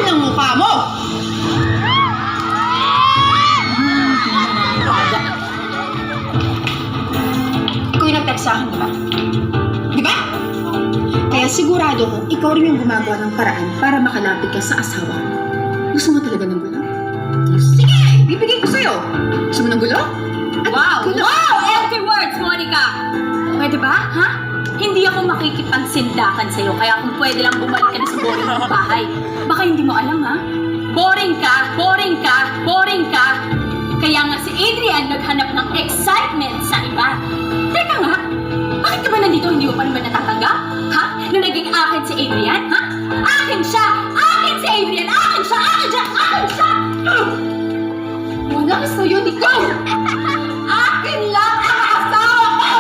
ng mukha mo! Ikaw yung nagtagsahan, di ba? Di ba? Kaya sigurado ko, ikaw rin yung gumagawa ng paraan para makalapit ka sa asawa mo. Gusto mo talaga ng gulo? Sige! Bibigay ko sa'yo! Gusto mo ng gulo? Wow! Wow! Empty words, Monica! Pwede ba? Ha? Hindi ako makikipagsindakan sa'yo, kaya kung pwede lang bumalik ka na sa boring mong bahay. Baka hindi mo alam, ha? Boring ka, boring ka, boring ka. Kaya nga si Adrian naghanap ng excitement sa iba. Teka nga, bakit ka ba nandito hindi mo pa naman natatanggap? Ha? Na naging akin si Adrian, ha? Akin siya! Akin si Adrian! Akin siya! Akin siya! Akin siya! Wala sa'yo, ikaw! Akin lang ang asawa ko!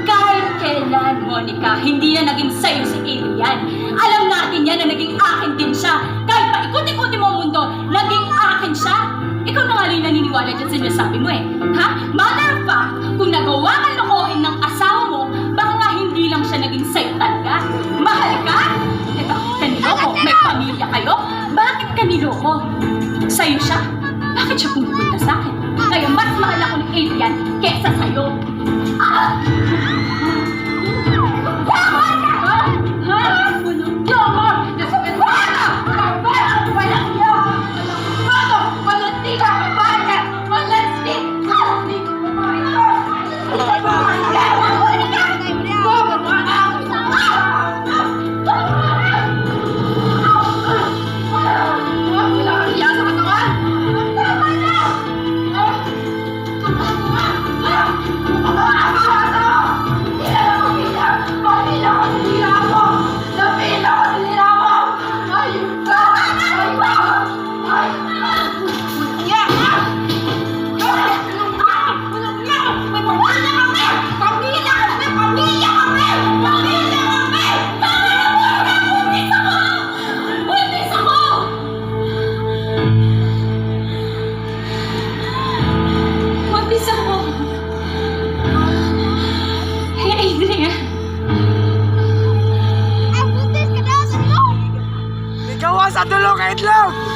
Kahit kailan, Monica, hindi na naging sa'yo si Adrian. Alam natin yan na naging akin din siya. Kahit pa ikot-ikuti mo ang mundo, naging akin siya. Ikaw na nga rin naniniwala dyan sa sinasabi mo eh. Ha? Matter of fact, kung nagawa kang lokohin ng asawa mo, baka nga hindi lang siya naging sa'yo talaga. Mahal ka? Ito, kaniloko. May pamilya kayo? Bakit kaniloko? Sa'yo siya? Bakit siya pumupunta sa akin? Kaya mas mahal ako ni Adrian kesa sa'yo. Ah! Tama na! Ha? Walang tama! Nasakit mo na! Walang yawa! Walang tika! Bakit? Walang tika! Hindi ko Ikaw sa tulong, Itlog!